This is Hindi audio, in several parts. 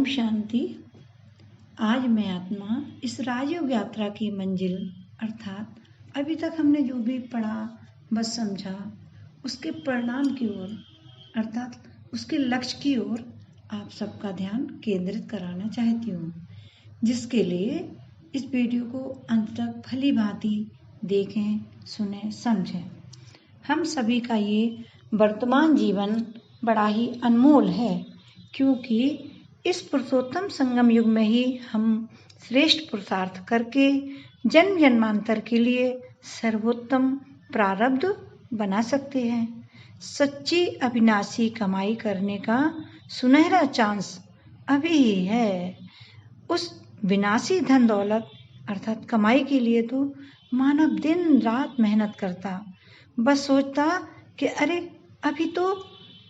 शांति। आज मैं आत्मा इस राजयोग यात्रा की मंजिल अर्थात अभी तक हमने जो भी पढ़ा बस समझा उसके परिणाम की ओर अर्थात उसके लक्ष्य की ओर आप सबका ध्यान केंद्रित कराना चाहती हूँ, जिसके लिए इस वीडियो को अंत तक भली भांति देखें, सुने, समझें। हम सभी का ये वर्तमान जीवन बड़ा ही अनमोल है, क्योंकि इस पुरुषोत्तम संगम युग में ही हम श्रेष्ठ पुरुषार्थ करके जन्म जन्मांतर के लिए सर्वोत्तम प्रारब्ध बना सकते हैं। सच्ची अविनाशी कमाई करने का सुनहरा चांस अभी ही है। उस विनाशी धन दौलत अर्थात कमाई के लिए तो मानव दिन रात मेहनत करता, बस सोचता कि अरे अभी तो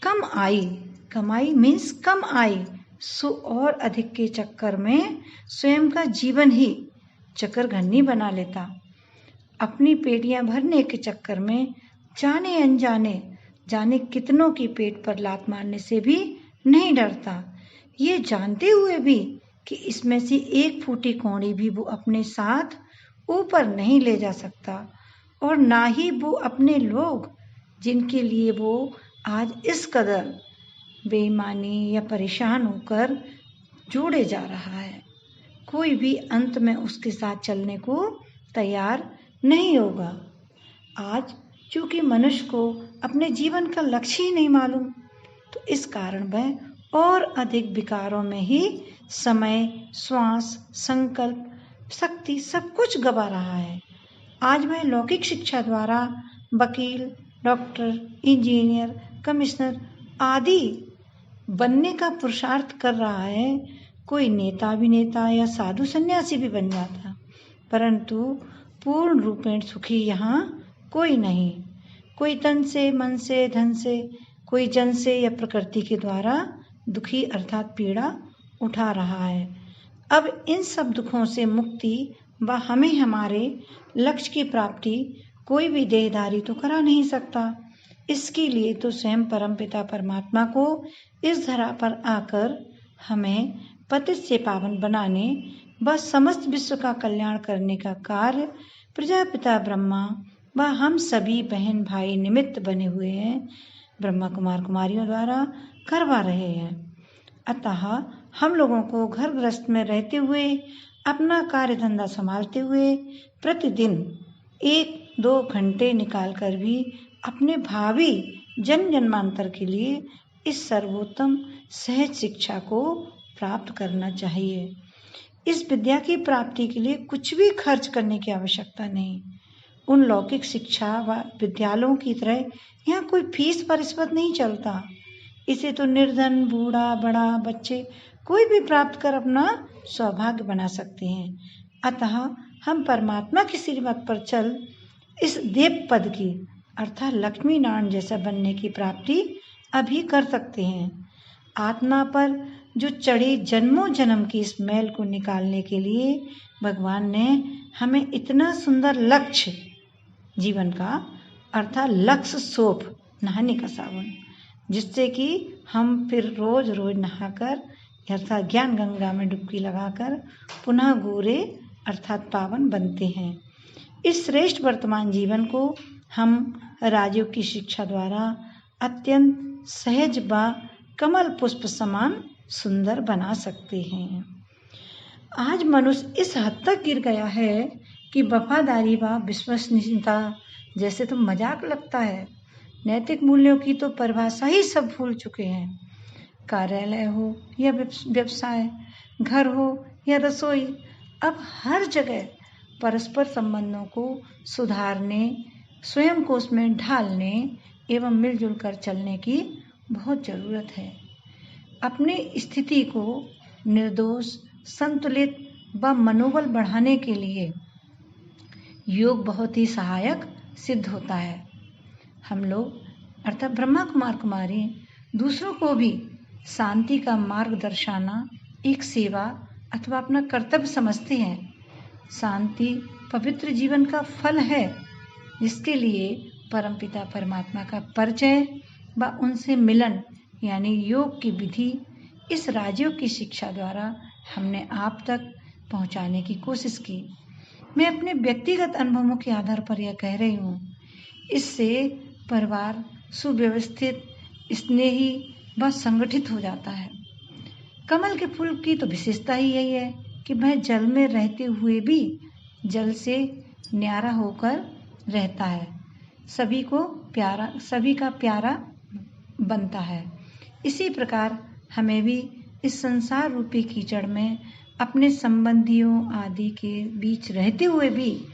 कम आई, कमाई मीन्स कम आई, सो और अधिक के चक्कर में स्वयं का जीवन ही चक्करघन्नी बना लेता। अपनी पेटियां भरने के चक्कर में जाने अनजाने जाने कितनों की पेट पर लात मारने से भी नहीं डरता, ये जानते हुए भी कि इसमें से एक फूटी कौड़ी भी वो अपने साथ ऊपर नहीं ले जा सकता, और ना ही वो अपने लोग जिनके लिए वो आज इस कदर बेईमानी या परेशान होकर जोड़े जा रहा है, कोई भी अंत में उसके साथ चलने को तैयार नहीं होगा। आज चूंकि मनुष्य को अपने जीवन का लक्ष्य ही नहीं मालूम, तो इस कारण वह और अधिक विकारों में ही समय, श्वास, संकल्प, शक्ति सब कुछ गवा रहा है। आज वह लौकिक शिक्षा द्वारा वकील, डॉक्टर, इंजीनियर, कमिश्नर आदि बनने का पुरुषार्थ कर रहा है। कोई नेता अभिनेता या साधु सन्यासी भी बन जाता, परंतु पूर्ण रूपेण सुखी यहाँ कोई नहीं। कोई तन से, मन से, धन से, कोई जन से या प्रकृति के द्वारा दुखी अर्थात पीड़ा उठा रहा है। अब इन सब दुखों से मुक्ति व हमें हमारे लक्ष्य की प्राप्ति कोई भी देहधारी तो करा नहीं सकता। इसके लिए तो स्वयं परमपिता परमात्मा को इस धरा पर आकर हमें पतित से पावन बनाने व समस्त विश्व का कल्याण करने का कार्य प्रजापिता ब्रह्मा व हम सभी बहन भाई निमित्त बने हुए हैं, ब्रह्मा कुमार कुमारियों द्वारा करवा रहे हैं। अतः हम लोगों को घर गृहस्थ में रहते हुए अपना कार्य धंधा संभालते हुए प्रतिदिन 1-2 घंटे निकाल कर भी अपने भावी जन्म जन्मांतर के लिए इस सर्वोत्तम सहज शिक्षा को प्राप्त करना चाहिए। इस विद्या की प्राप्ति के लिए कुछ भी खर्च करने की आवश्यकता नहीं। उन लौकिक शिक्षा व विद्यालयों की तरह यहाँ कोई फीस पर रिश्वत नहीं चलता। इसे तो निर्धन, बूढ़ा, बड़ा, बच्चे कोई भी प्राप्त कर अपना सौभाग्य बना सकते हैं। अतः हम परमात्मा की श्रीमत पर चल इस देव पद की अर्थात लक्ष्मी नारायण जैसा बनने की प्राप्ति अभी कर सकते हैं। आत्मा पर जो चढ़े जन्मों जन्म की इस मैल को निकालने के लिए भगवान ने हमें इतना सुंदर लक्ष्य जीवन का अर्थात लक्ष्य सोप नहाने का साबुन, जिससे कि हम फिर रोज रोज नहाकर अर्थात ज्ञान गंगा में डुबकी लगाकर पुनः गोरे अर्थात पावन बनते हैं। इस श्रेष्ठ वर्तमान जीवन को हम राजयोग की शिक्षा द्वारा अत्यंत सहज व कमल पुष्प समान सुंदर बना सकते हैं। आज मनुष्य इस हद तक गिर गया है कि वफादारी व विश्वसनीयता जैसे तो मजाक लगता है। नैतिक मूल्यों की तो परिभाषा ही सब भूल चुके हैं। कार्यालय हो या व्यवसाय, घर हो या रसोई, अब हर जगह परस्पर संबंधों को सुधारने, स्वयं को उसमें ढालने एवं मिलजुल कर चलने की बहुत ज़रूरत है। अपनी स्थिति को निर्दोष, संतुलित व मनोबल बढ़ाने के लिए योग बहुत ही सहायक सिद्ध होता है। हम लोग अर्थात ब्रह्मा कुमार कुमारी दूसरों को भी शांति का मार्ग दर्शाना एक सेवा अथवा अपना कर्तव्य समझते हैं। शांति पवित्र जीवन का फल है, जिसके लिए परमपिता परमात्मा का परिचय व उनसे मिलन यानी योग की विधि इस राजयोग की शिक्षा द्वारा हमने आप तक पहुंचाने की कोशिश की। मैं अपने व्यक्तिगत अनुभवों के आधार पर यह कह रही हूँ। इससे परिवार सुव्यवस्थित, स्नेही व संगठित हो जाता है। कमल के फूल की तो विशेषता ही यही है कि वह जल में रहते हुए भी जल से न्यारा होकर रहता है, सभी का प्यारा बनता है। इसी प्रकार हमें भी इस संसार रूपी कीचड़ में अपने संबंधियों आदि के बीच रहते हुए भी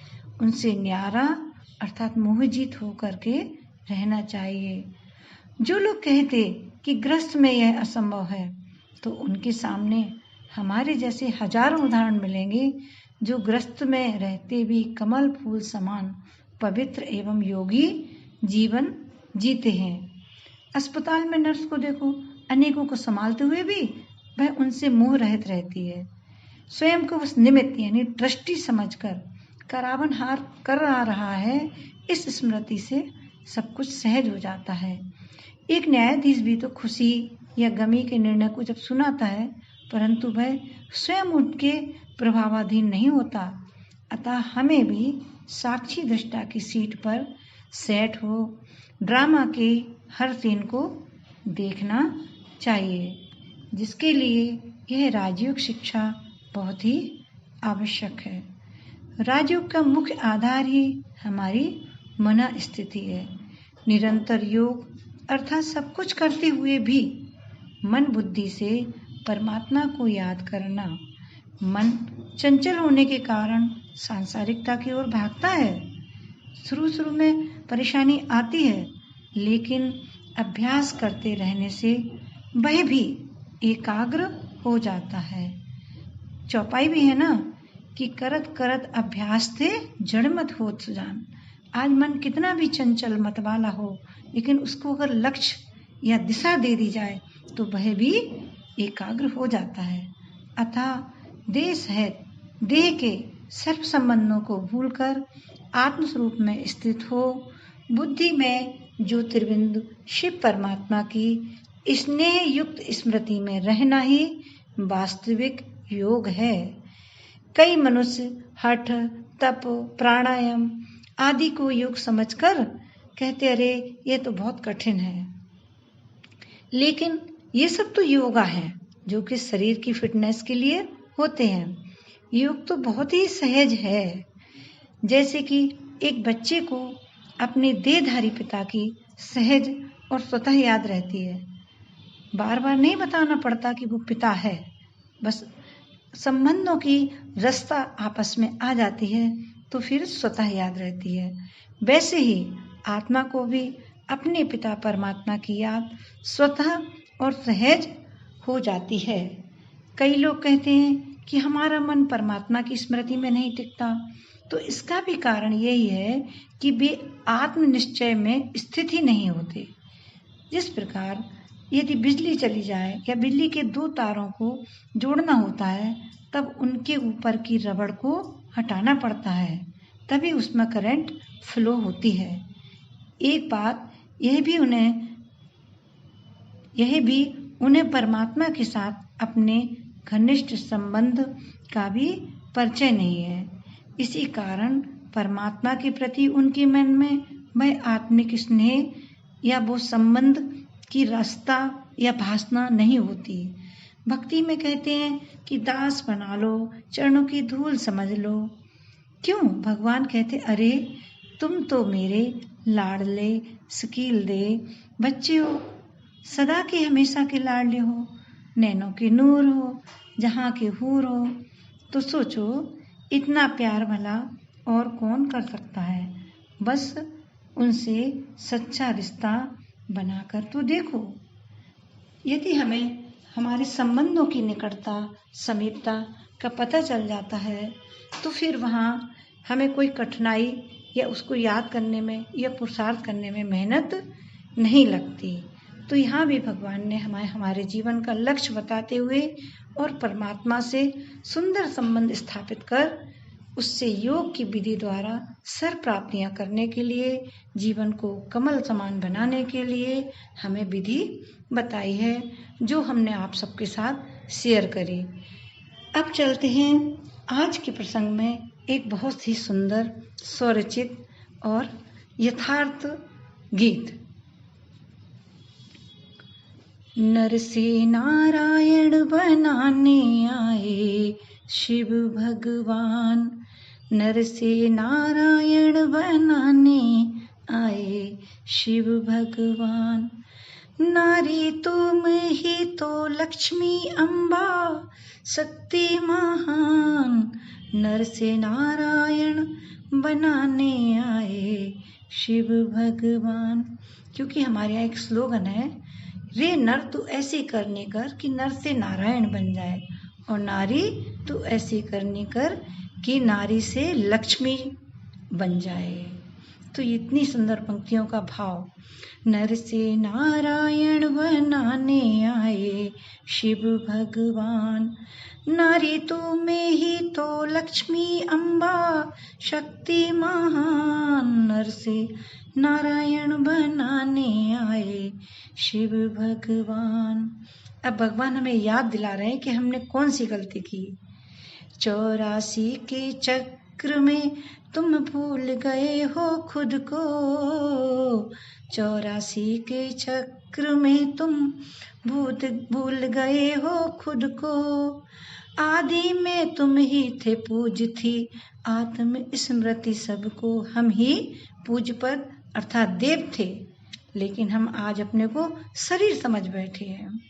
उनसे न्यारा अर्थात मोहजीत होकर के रहना चाहिए। जो लोग कहते कि गृहस्थ में यह असंभव है, तो उनके सामने हमारे जैसे हजारों उदाहरण मिलेंगे जो गृहस्थ में रहते भी कमल फूल समान पवित्र एवं योगी जीवन जीते हैं। अस्पताल में नर्स को देखो, अनेकों को संभालते हुए भी वह उनसे मोह रहित रहती है। स्वयं को उस निमित्त यानी ट्रस्टी समझकर करावन हार कर रहा है, इस स्मृति से सब कुछ सहज हो जाता है। एक न्यायाधीश भी तो खुशी या गमी के निर्णय को जब सुनाता है, परंतु वह स्वयं उनके प्रभावाधीन नहीं होता। अतः हमें भी साक्षी दृष्टा की सीट पर सेट हो ड्रामा के हर सीन को देखना चाहिए, जिसके लिए यह राजयोग शिक्षा बहुत ही आवश्यक है। राजयोग का मुख्य आधार ही हमारी मन स्थिति है। निरंतर योग अर्थात सब कुछ करते हुए भी मन बुद्धि से परमात्मा को याद करना। मन चंचल होने के कारण सांसारिकता की ओर भागता है। शुरू में परेशानी आती है, लेकिन अभ्यास करते रहने से वह भी एकाग्र हो जाता है। चौपाई भी है ना कि करत करत अभ्यास थे जड़ मत हो सुजान। आज मन कितना भी चंचल मत वाला हो, लेकिन उसको अगर लक्ष्य या दिशा दे दी जाए तो वह भी एकाग्र हो जाता है। अतः देह सहित देह के सर्व संबंधों को भूलकर आत्मस्वरूप में स्थित हो बुद्धि में ज्योतिर्बिंदु शिव परमात्मा की स्नेह युक्त स्मृति में रहना ही वास्तविक योग है। कई मनुष्य हठ, तप, प्राणायाम आदि को योग समझकर कहते अरे ये तो बहुत कठिन है, लेकिन ये सब तो योगा है जो कि शरीर की फिटनेस के लिए होते हैं। योग तो बहुत ही सहज है। जैसे कि एक बच्चे को अपने देहधारी पिता की सहज और स्वतः याद रहती है। बार बार नहीं बताना पड़ता कि वो पिता है, बस संबंधों की रस्ता आपस में आ जाती है तो फिर स्वतः याद रहती है। वैसे ही आत्मा को भी अपने पिता परमात्मा की याद स्वतः और सहज हो जाती है। कई लोग कहते हैं कि हमारा मन परमात्मा की स्मृति में नहीं टिकता, तो इसका भी कारण यही है कि वे आत्मनिश्चय में स्थित ही नहीं होते। जिस प्रकार यदि बिजली चली जाए या बिजली के दो तारों को जोड़ना होता है, तब उनके ऊपर की रबड़ को हटाना पड़ता है, तभी उसमें करंट फ्लो होती है। एक बात यह भी उन्हें परमात्मा के साथ अपने घनिष्ठ संबंध का भी परिचय नहीं है। इसी कारण परमात्मा के प्रति उनके मन में वह आत्मिक स्नेह या वो संबंध की रास्ता या भासना नहीं होती। भक्ति में कहते हैं कि दास बना लो, चरणों की धूल समझ लो। क्यों? भगवान कहते अरे तुम तो मेरे लाडले शकील दे बच्चे हो, सदा के हमेशा के लाडले हो, नैनों के नूर हो, जहाँ के हूर हो। तो सोचो इतना प्यार भला और कौन कर सकता है। बस उनसे सच्चा रिश्ता बनाकर तो देखो। यदि हमें हमारे संबंधों की निकटता समीपता का पता चल जाता है, तो फिर वहाँ हमें कोई कठिनाई या उसको याद करने में या पुरुषार्थ करने में मेहनत नहीं लगती। तो यहाँ भी भगवान ने हमारे जीवन का लक्ष्य बताते हुए और परमात्मा से सुंदर संबंध स्थापित कर उससे योग की विधि द्वारा सर्व प्राप्तियां करने के लिए, जीवन को कमल समान बनाने के लिए हमें विधि बताई है, जो हमने आप सबके साथ शेयर करी। अब चलते हैं आज के प्रसंग में एक बहुत ही सुंदर स्वरचित और यथार्थ गीत। नर से नारायण बनाने आए शिव भगवान, नर से नारायण बनाने आए शिव भगवान। नारी तुम ही तो लक्ष्मी अम्बा शक्ति महान, नर से नारायण बनाने आए शिव भगवान। क्योंकि हमारे यहाँ एक स्लोगन है, रे नर तू ऐसी करनी कर कि नर से नारायण बन जाए, और नारी तू ऐसी करनी कर कि नारी से लक्ष्मी बन जाए। तो इतनी सुंदर पंक्तियों का भाव। नर से नारायण बनाने आए शिव भगवान, नारी तू में ही तो लक्ष्मी अम्बा शक्ति महान, नर से नारायण बनाने आए शिव भगवान। अब भगवान हमें याद दिला रहे हैं कि हमने कौन सी गलती की। 84 के चक्र में तुम भूल गए हो खुद को, 84 के चक्र में तुम भूल गए हो खुद को। आदि में तुम ही थे पूज थी आत्म स्मृति सबको। हम ही पूज पद अर्थात देव थे, लेकिन हम आज अपने को शरीर समझ बैठे हैं।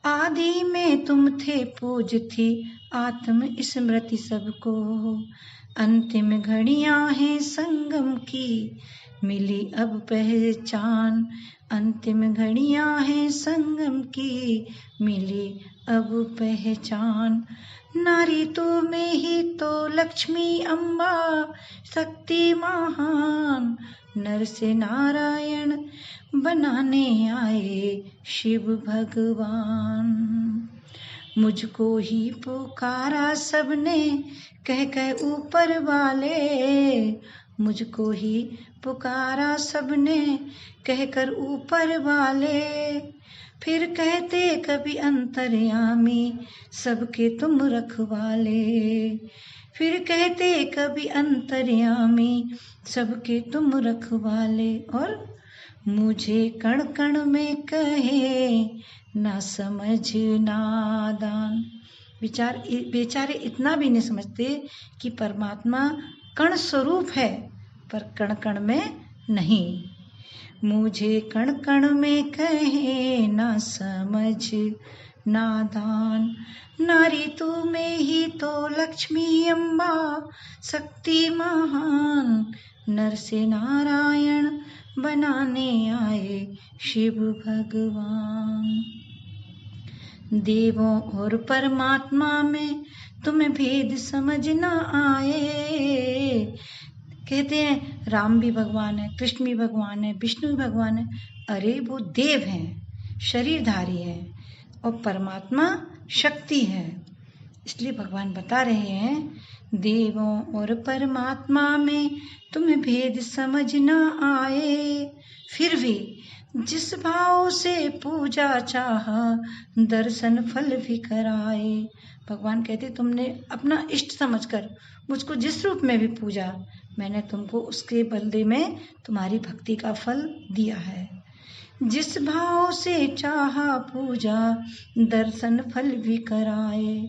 आदि में तुम थे पूज थी आत्म स्मृति सबको, अंतिम घड़ियां हैं संगम की मिली अब पहचान, अंतिम घड़ियां हैं संगम की मिली अब पहचान। नारी तो में ही तो लक्ष्मी अम्बा शक्ति महान, नर से नारायण बनाने आए शिव भगवान। मुझको ही पुकारा सबने कह कह ऊपर वाले, मुझको ही पुकारा सबने कह कर ऊपर वाले। फिर कहते कभी अंतर्यामी सबके तुम रखवाले, फिर कहते कभी अंतर्यामी सबके तुम रखवाले। और मुझे कण कण में कहे ना समझ नादान। बेचारे इतना भी नहीं समझते कि परमात्मा कण स्वरूप है, पर कण कण में नहीं। मुझे कण कण में कहे ना समझ नादान, नारी तू में ही तो लक्ष्मी अम्बा शक्ति महान, नर से नारायण बनाने आए शिव भगवान। देवों और परमात्मा में तुम्हें भेद समझ ना आए। कहते हैं राम भी भगवान है, कृष्ण भी भगवान है, विष्णु भी भगवान है। अरे वो देव हैं, शरीरधारी है, और परमात्मा शक्ति है। इसलिए भगवान बता रहे हैं, देवों और परमात्मा में तुम्हें भेद समझ ना आए, फिर भी जिस भाव से पूजा चाहा दर्शन फल भी कराए। भगवान कहते तुमने अपना इष्ट समझकर मुझको जिस रूप में भी पूजा, मैंने तुमको उसके बदले में तुम्हारी भक्ति का फल दिया है। जिस भाव से चाहा पूजा दर्शन फल भी कराए,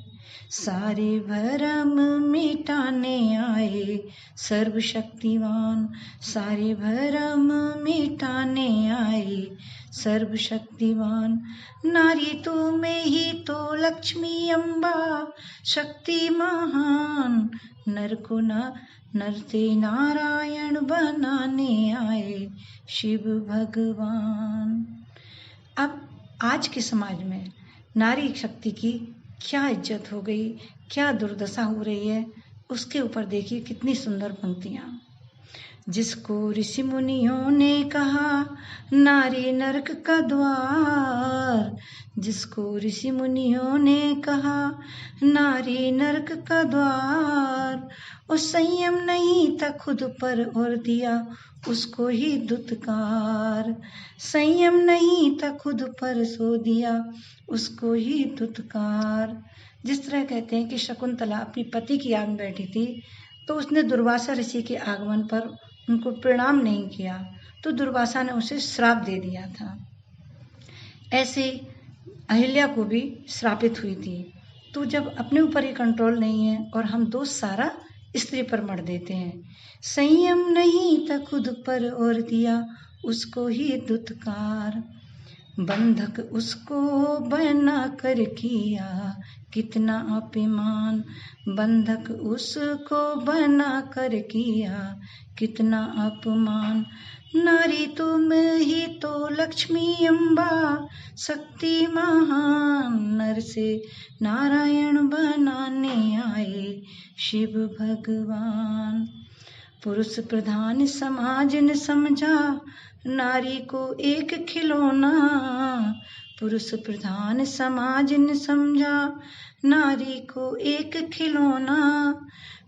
सारे भरम मिटाने आए सर्वशक्तिवान, सारे भरम मिटाने आए सर्वशक्तिवान। नारी तो में ही तो लक्ष्मी अम्बा शक्ति महान, नर को नर से नारायण बनाने आए शिव भगवान। अब आज के समाज में नारी शक्ति की क्या इज्जत हो गई, क्या दुर्दशा हो रही है, उसके ऊपर देखिए कितनी सुंदर पंक्तियां। जिसको ऋषि मुनियों ने कहा नारी नरक का द्वार, जिसको ऋषि मुनियों ने कहा नारी नरक का द्वार, उस संयम नहीं था खुद पर और दिया उसको ही दुत्कार, संयम नहीं था खुद पर सो दिया उसको ही दुत्कार। जिस तरह कहते हैं कि शकुंतला अपनी पति की याद में बैठी थी तो उसने दुर्वासा ऋषि के आगमन पर उनको प्रणाम नहीं किया तो दुर्वासा ने उसे श्राप दे दिया था। ऐसे अहिल्या को भी श्रापित हुई थी। तो जब अपने ऊपर ही कंट्रोल नहीं है और हम दोष सारा स्त्री पर मर देते हैं, संयम नहीं था खुद पर और दिया उसको ही दुत्कार, बंधक उसको बना कर किया कितना अपमान, बंधक उसको बना कर किया कितना अपमान, नारी तुम ही तो लक्ष्मी अम्बा शक्ति महान, नर से नारायण बनाने आए शिव भगवान, पुरुष प्रधान समाज ने समझा नारी को एक खिलौना, पुरुष प्रधान समाज ने समझा नारी को एक खिलौना,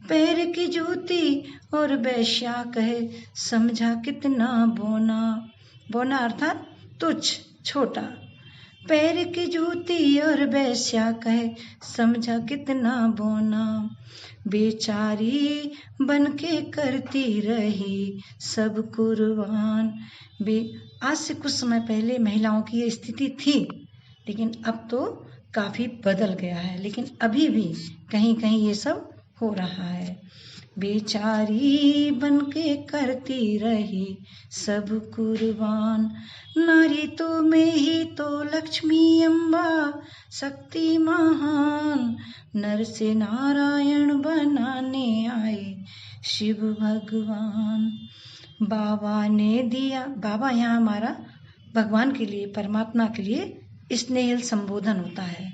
पैर की जूती और वेश्या कहे समझा कितना बोना, बोना अर्थात तुच्छ छोटा, पैर की जूती और वेश्या कहे समझा कितना बोना, बेचारी बन के करती रही सब कुर्बान। आज से कुछ समय पहले महिलाओं की ये स्थिति थी लेकिन अब तो काफी बदल गया है, लेकिन अभी भी कहीं कहीं ये सब हो रहा है। बेचारी बन के करती रही सब कुर्बान, नारी तो में ही तो लक्ष्मी अम्बा शक्ति महान, नर से नारायण बनाने आए शिव भगवान। बाबा ने दिया, बाबा यहाँ हमारा भगवान के लिए परमात्मा के लिए स्नेहल संबोधन होता है,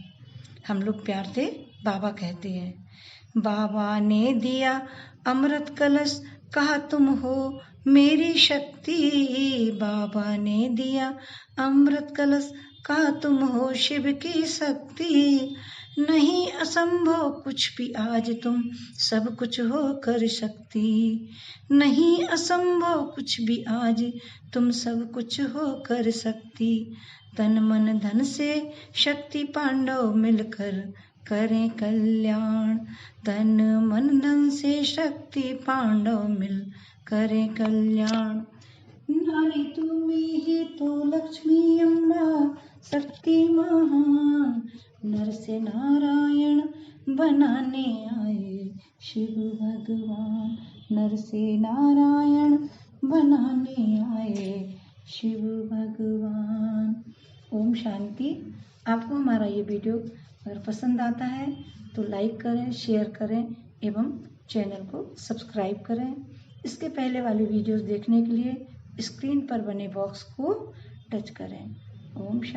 हम लोग प्यार से बाबा कहते हैं। बाबा ने दिया अमृत कलश कहा तुम हो मेरी शक्ति, बाबा ने दिया अमृत कलश कहा तुम हो शिव की शक्ति, नहीं असंभव कुछ भी आज तुम सब कुछ हो कर सकती, नहीं असंभव कुछ भी आज तुम सब कुछ हो कर सकती, तन मन धन से शक्ति पांडव मिलकर करें कल्याण, तन मन धन से शक्ति पांडव मिल करें कल्याण, नारी तुम ही तो लक्ष्मी अम्बा शक्ति महान, नर से नारायण बनाने आए शिव भगवान, नर से नारायण बनाने आए शिव भगवान। ओम शांति। आपको हमारा ये वीडियो अगर पसंद आता है तो लाइक करें, शेयर करें एवं चैनल को सब्सक्राइब करें। इसके पहले वाले वीडियोस देखने के लिए स्क्रीन पर बने बॉक्स को टच करें। ओम शांति।